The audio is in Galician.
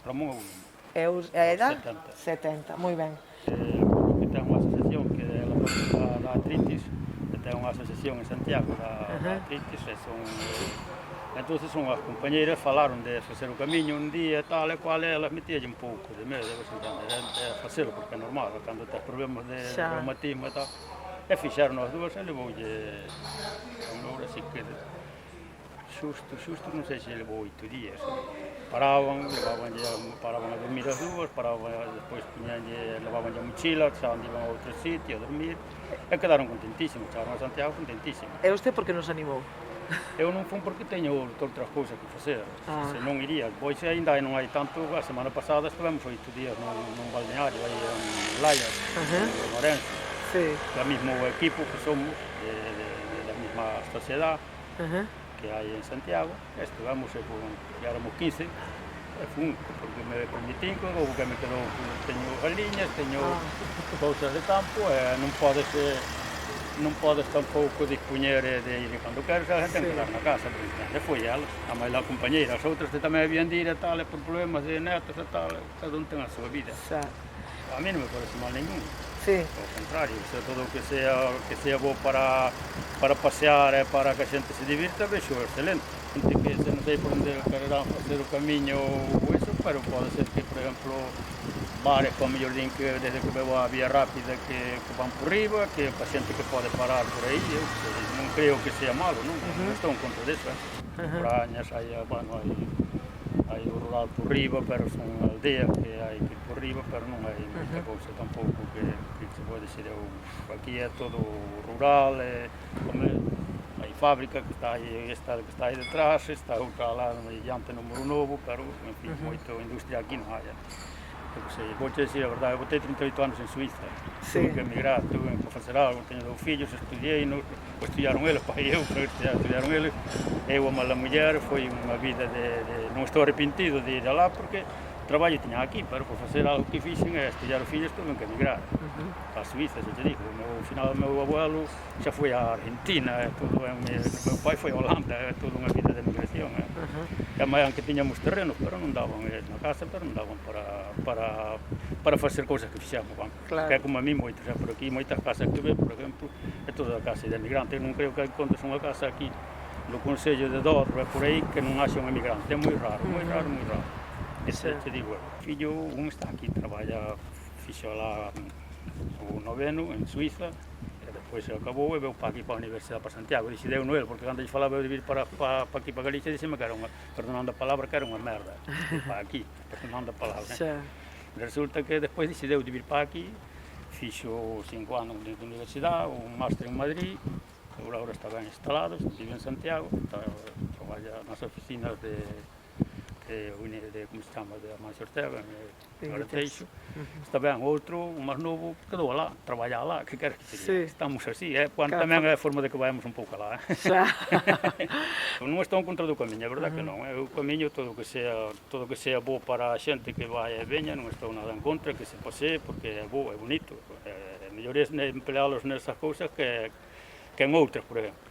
Ramón, E a edad? 70. 70, moi ben. Que ten unha asociación que é da artritis, que ten unha asociación en Santiago da artritis, e son... Entón, unhas compañeiras falaron de facer o camiño un día, tal e cual, e elas metíalle un pouco de medo, de facelo, porque é normal, cando tens problemas de reumatismo e tal, e fixeron as dúas e levoulle un hora, así que xusto, non sei se levou 8 días. Paraban a dormir as dúas, despois levaban a mochila, xa iban a outro sitio a dormir, e quedaron contentísimos, chegaron a Santiago contentísimos. E usted por que non se animou? Eu non fun porque teño outras cousas que facer, se non iría. Pois ainda non hai tanto, a semana pasada estivemos 8 días nun balneario aí en Laias, en Orense, do mesmo equipo que somos, da mesma sociedade que hai en Santiago, e estivemos, éramos 15, e fun, porque me permitín, ou que me quedou, teño galiñas, teño cousas de campo, e non podes tampouco dispoñer de ir cando queres, a gente ten que dar na casa, e foi ela, a máis a compañeira, as outras que tamén habían de ir e tal, e por problemas de netos e tal, cada un ten a súa vida. A mí non me parece mal ningún, ao contrario, todo o que sea bo para pasear e para que a xente se divirta, vexo excelente. Gente que se non sei por onde quererán facer o camiño ou eso, pero pode ser que, por exemplo, bares como mellor din que desde que veo a vía rápida que van por riba, que a xente que pode parar por aí, non creo que sea malo, non estou en contra deso. Prañas, hai o rural por riba, pero son aldeas que hai que ir por riba, pero non hai moita cousa tampouco que se pode ser. Aquí é todo rural, hai fábrica que está aí detrás, está outra lá diante no Muro Novo, pero, en fin, moita industria aquí non hai. Vou te dicir a verdade, eu botei 38 anos en Suiza, tuve que emigrar, tuve que facer algo, teño 2 fillos, estudiei, estudiaron eles, pai e eu, estudiaron eles, eu a mala muller, foi unha vida non estou arrepentido de ir alá, porque traballo tiña aquí, pero por facer algo que fixen é estudiar os fillos, tuve que emigrar a Suiza, xa te digo, ao final o meu abuelo xa foi a Argentina, o meu pai foi a Holanda, é toda unha vida de emigración, e máis que tiñamos terrenos, pero non daban na casa, pero non daban para facer cousas que fixemos, que é como a mí moitas, por aquí moitas casas que ve, por exemplo, é toda a casa de emigrante, non creo que encontres unha casa aquí no Concello de Dodro e por aí que non haxa un emigrante, é moi raro, moi raro, moi raro. Ese te digo, o fillo un está aquí, traballa, fixo lá o noveno en Suiza, e despois se acabou e veu para aquí para a Universidade para Santiago, decideu no el, porque cando lle falaba de vir para aquí para Galicia, dixeme que era unha, perdonando a palabra, que era unha merda, para aquí, perdonando a palabra. Resulta que despois decideu de vir para aquí, fixo 5 anos de universidade, un máster en Madrid, agora está ben instalado, vive en Santiago, traballa nas oficinas de como se chama, de Amancio Ortega, en Areteixo. Está ben, outro, o máis novo, quedou alá, traballa alá, que queres que te diga? Estamos así, tamén é a forma de que vayamos un pouco alá. Non estou en contra do camiño, é verdade que non, o camiño, todo o que sea bo para a xente que vai e veña, non estou nada en contra, que se pasee, porque é bo, é bonito, é mellor empleálos nesas cousas que en outras, por exemplo.